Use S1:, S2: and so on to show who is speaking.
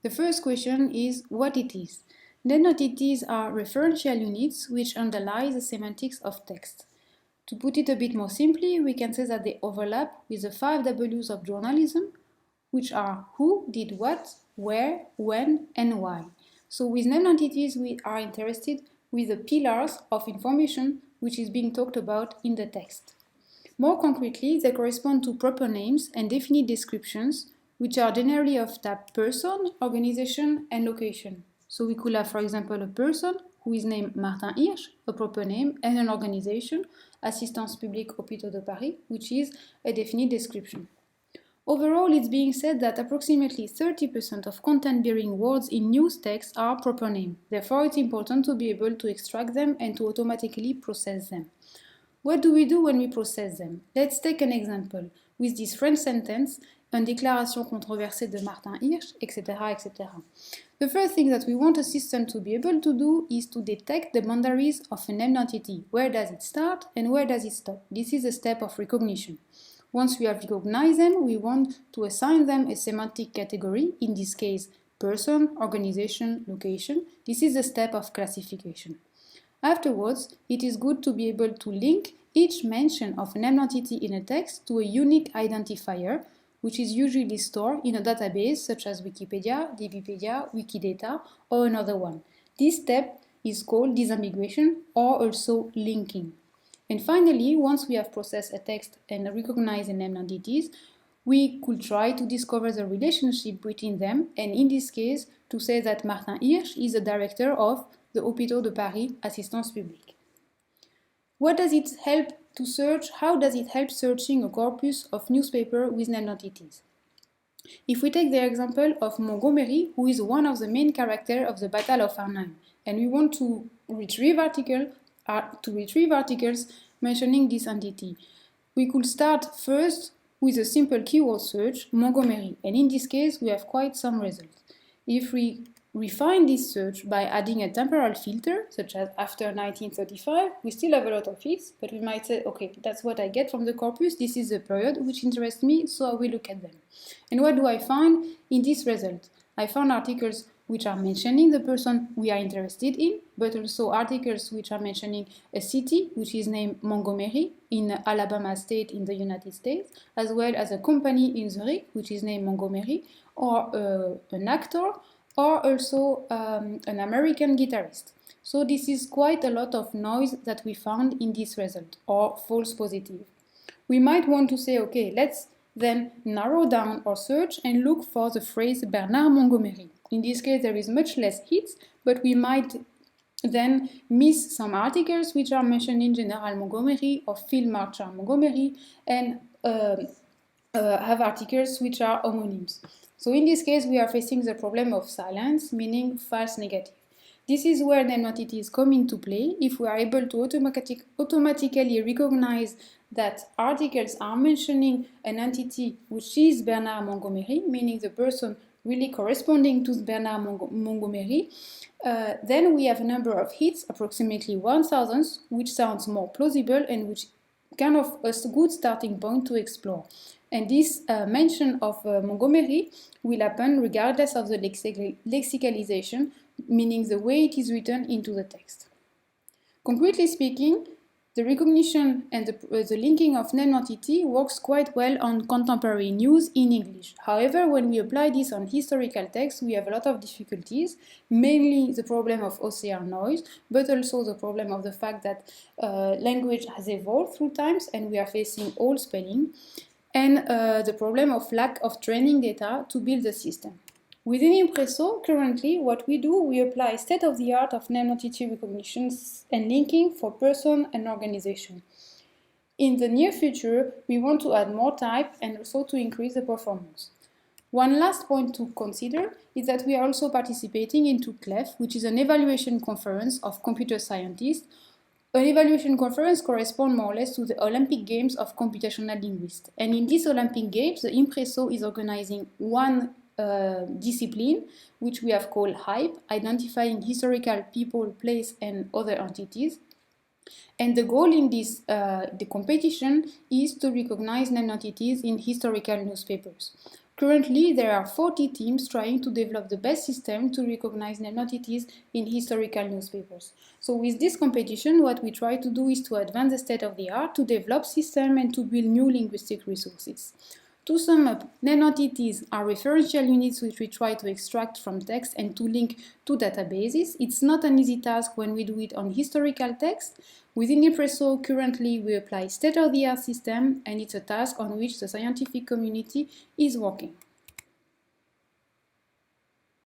S1: The first question is what it is. Named entities are referential units which underlie the semantics of text. To put it a bit more simply, we can say that they overlap with the 5 W's of journalism, which are who did what, where, when, and why. So with named entities, we are interested with the pillars of information which is being talked about in the text. More concretely, they correspond to proper names and definite descriptions, which are generally of type person, organization, and location. So we could have, for example, a person who is named Martin Hirsch, a proper name, and an organization, Assistance Publique Hôpitaux de Paris, which is a definite description. Overall, it's being said that approximately 30% of content-bearing words in news text are proper names. Therefore, it's important to be able to extract them and to automatically process them. What do we do when we process them? Let's take an example with this French sentence, une déclaration controversée de Martin Hirsch, etc., etc. The first thing that we want a system to be able to do is to detect the boundaries of a named entity. Where does it start and where does it stop? This is a step of recognition. Once we have recognized them, we want to assign them a semantic category, in this case, person, organization, location. This is a step of classification. Afterwards, it is good to be able to link each mention of a named entity in a text to a unique identifier, which is usually stored in a database such as Wikipedia, DBpedia, Wikidata, or another one. This step is called disambiguation or also linking. And finally, once we have processed a text and recognized the named entities, we could try to discover the relationship between them, and in this case, to say that Martin Hirsch is the director of the Hôpitaux de Paris Assistance Publique. What does it help to search? How does it help searching a corpus of newspaper with named entities? If we take the example of Montgomery, who is one of the main characters of the Battle of Arnhem, and we want to retrieve articles mentioning this entity, we could start first with a simple keyword search, Montgomery, and in this case we have quite some results. If we refine this search by adding a temporal filter, such as after 1935, we still have a lot of hits, but we might say, okay, that's what I get from the corpus, this is the period which interests me, so I will look at them. And what do I find in this result? I found articles which are mentioning the person we are interested in, but also articles which are mentioning a city which is named Montgomery in Alabama State in the United States, as well as a company in Zurich which is named Montgomery, or an actor, or also an American guitarist. So this is quite a lot of noise that we found in this result, or false positive. We might want to say, okay, let's then narrow down our search and look for the phrase Bernard Montgomery. In this case, there is much less hits, but we might then miss some articles which are mentioning General Montgomery or Field Marshal Montgomery, and have articles which are homonyms. So in this case, we are facing the problem of silence, meaning false negative. This is where named entities come into play if we are able to automatically recognize that articles are mentioning an entity which is Bernard Montgomery, meaning the person really corresponding to Bernard Montgomery. Then we have a number of hits, approximately 1,000, which sounds more plausible and which kind of a good starting point to explore. And this mention of Montgomery will happen regardless of the lexicalization, meaning the way it is written into the text. Concretely speaking, the recognition and the linking of named entity works quite well on contemporary news in English. However, when we apply this on historical text, we have a lot of difficulties, mainly the problem of OCR noise, but also the problem of the fact that language has evolved through times and we are facing old spelling, and the problem of lack of training data to build the system. Within Impresso, currently, what we do, we apply state-of-the-art of named entity recognition and linking for person and organization. In the near future, we want to add more type and also to increase the performance. One last point to consider is that we are also participating into CLEF, which is an evaluation conference of computer scientists. An evaluation conference corresponds more or less to the Olympic Games of computational linguists. And in these Olympic Games, the Impresso is organizing one discipline, which we have called HIPE, identifying historical people, place, and other entities. And the goal in this the competition is to recognize named entities in historical newspapers. Currently, there are 40 teams trying to develop the best system to recognize name entities in historical newspapers. So with this competition, what we try to do is to advance the state of the art, to develop systems and to build new linguistic resources. To sum up, name entities are referential units which we try to extract from text and to link to databases. It's not an easy task when we do it on historical text. Within Impresso, currently we apply state-of-the-art system, and it's a task on which the scientific community is working.